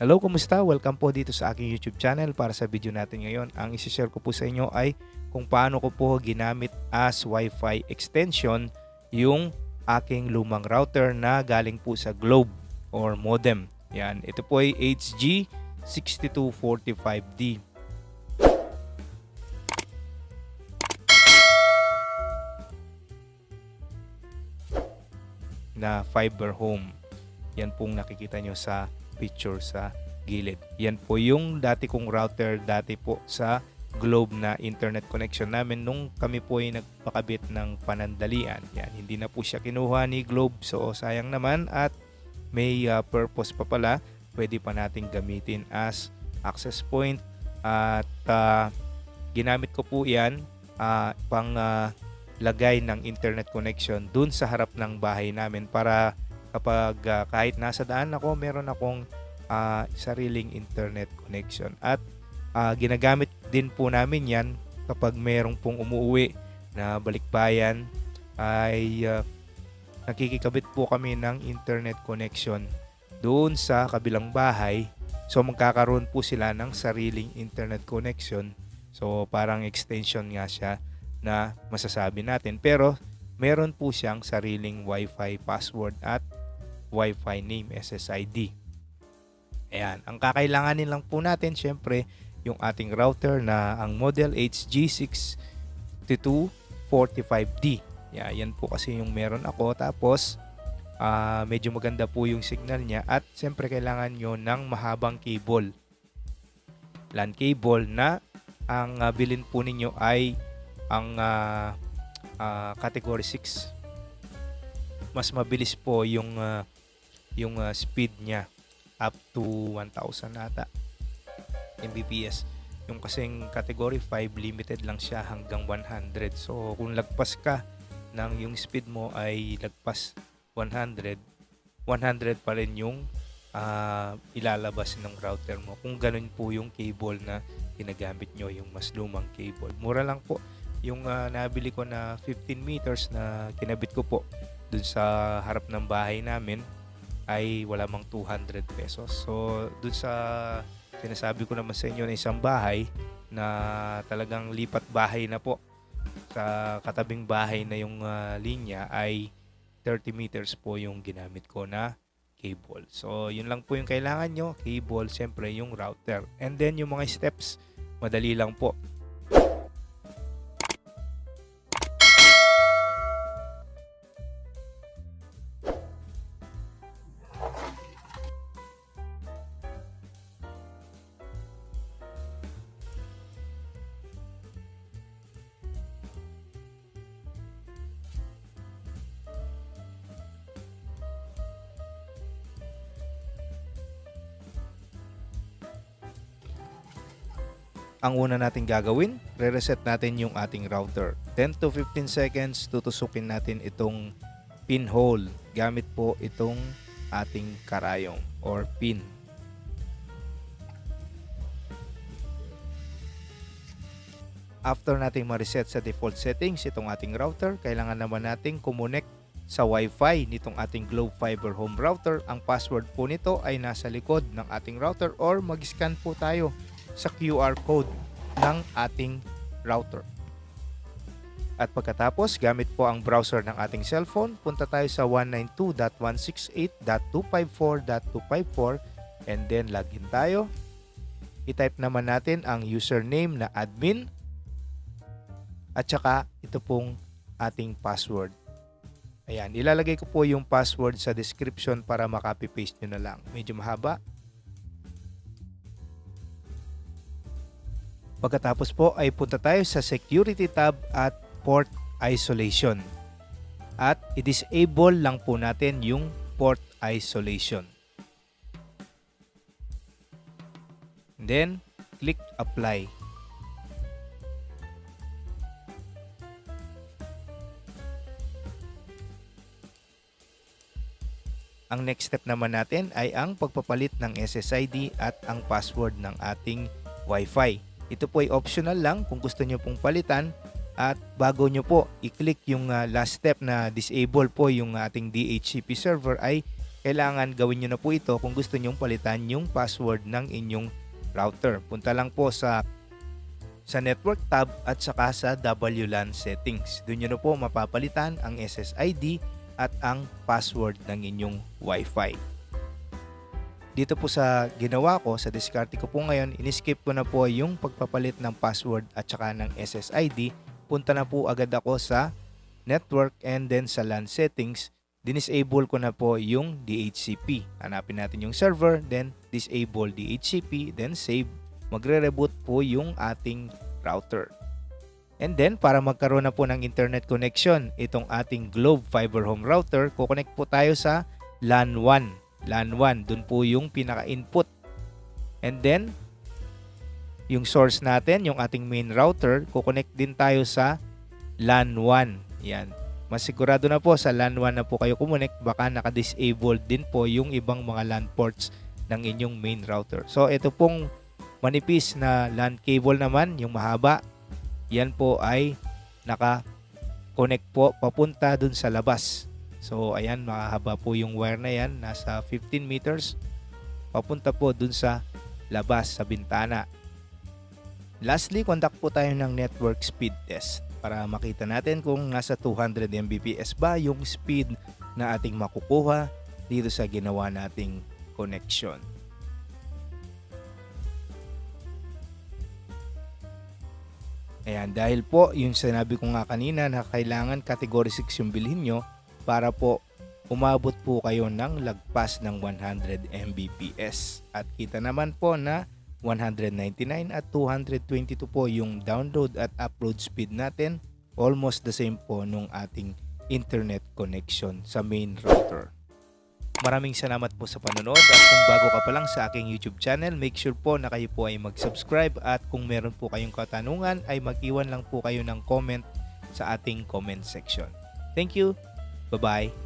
Hello, kumusta? Welcome po dito sa aking YouTube channel. Para sa video natin ngayon, ang isi-share ko po sa inyo ay kung paano ko po ginamit as Wi-Fi extension yung aking lumang router na galing po sa Globe or modem. Yan, ito po ay HG6245D na fiber home. Yan pong nakikita nyo sa picture sa gilid. Yan po yung dati kong router dati po sa Globe na internet connection namin nung kami po ay nagpakabit ng panandalian. Yan, hindi na po siya kinuha ni Globe, so sayang naman, at may purpose pa pala. Pwede pa nating gamitin as access point at ginamit ko po yan pang lagay ng internet connection dun sa harap ng bahay namin para kapag kahit nasa daan ako, meron akong sariling internet connection. At ginagamit din po namin yan kapag merong pong umuwi na balikbayan, ay nakikikabit po kami ng internet connection doon sa kabilang bahay. So magkakaroon po sila ng sariling internet connection. So parang extension nga siya na masasabi natin. Pero meron po siyang sariling Wi-Fi password at Wi-Fi name, SSID. Ayan, ang kakailanganin lang po natin syempre yung ating router na ang model HG6245D. Yan po kasi yung meron ako. Tapos medyo maganda po yung signal niya, at syempre kailangan nyo ng mahabang cable, LAN cable, na ang bilin po ninyo ay ang category 6. Mas mabilis po yung speed niya, up to 1,000 ata Mbps. Yung kasing category 5, limited lang siya hanggang 100. So kung lagpas ka ng yung speed mo ay lagpas 100 pa rin yung ilalabas ng router mo, kung ganun po yung cable na ginagamit nyo, yung mas lumang cable. Mura lang po yung nabili ko na 15 meters na kinabit ko po dun sa harap ng bahay namin, ay wala mang 200 pesos. So dun sa sinasabi ko naman sa inyo na isang bahay na talagang lipat bahay na po, sa katabing bahay na yung linya, ay 30 meters po yung ginamit ko na cable. So yun lang po yung kailangan nyo, cable, siyempre yung router, and then yung mga steps, madali lang po. Ang una natin gagawin, re-reset natin yung ating router. 10 to 15 seconds, tutusukin natin itong pinhole gamit po itong ating karayong or pin. After nating ma-reset sa default settings itong ating router, kailangan naman nating kumonect sa Wi-Fi nitong ating Globe Fiber Home router. Ang password po nito ay nasa likod ng ating router, or mag-scan po tayo sa QR code ng ating router. At pagkatapos, gamit po ang browser ng ating cellphone, punta tayo sa 192.168.254.254 and then login tayo. I-type naman natin ang username na admin at saka ito pong ating password. Ayan, ilalagay ko po yung password sa description para makopy-paste nyo na lang. Medyo mahaba. Pagkatapos po ay punta tayo sa security tab at port isolation. At i-disable lang po natin yung port isolation. And then, click apply. Ang next step naman natin ay ang pagpapalit ng SSID at ang password ng ating Wi-Fi. Ito po ay optional lang kung gusto nyo pong palitan, at bago nyo po i-click yung last step na disable po yung ating DHCP server, ay kailangan gawin nyo na po ito kung gusto nyong palitan yung password ng inyong router. Punta lang po sa network tab at saka sa WLAN settings. Doon nyo na po mapapalitan ang SSID at ang password ng inyong Wi-Fi. Dito po sa ginawa ko, sa diskarte ko po ngayon, in-skip ko na po yung pagpapalit ng password at saka ng SSID. Punta na po agad ako sa network and then sa LAN settings. Dinisable ko na po yung DHCP. Hanapin natin yung server, then disable DHCP, then save. Magre-reboot po yung ating router. And then, para magkaroon na po ng internet connection, itong ating Globe Fiber Home Router, kukonect po tayo sa LAN 1. LAN 1, dun po yung pinaka-input. And then, yung source natin, yung ating main router, kukonect din tayo sa LAN 1. Yan. Masigurado na po sa LAN 1 na po kayo kumonect, baka naka-disable din po yung ibang mga LAN ports ng inyong main router. So, ito pong manipis na LAN cable naman, yung mahaba, yan po ay naka-connect po papunta dun sa labas. So, ayan, makahaba po yung wire na yan. Nasa 15 meters. Papunta po dun sa labas, sa bintana. Lastly, conduct po tayo ng network speed test para makita natin kung nasa 200 Mbps ba yung speed na ating makukuha dito sa ginawa nating connection. Ayan, dahil po yung sinabi ko nga kanina na kailangan category 6 yung bilhin nyo para po umabot po kayo ng lagpas ng 100 Mbps. At kita naman po na 199 at 222 po yung download at upload speed natin. Almost the same po nung ating internet connection sa main router. Maraming salamat po sa panonood at kung bago ka pa lang sa aking YouTube channel, make sure po na kayo po ay mag-subscribe at kung meron po kayong katanungan ay mag-iwan lang po kayo ng comment sa ating comment section. Thank you! Bye-bye!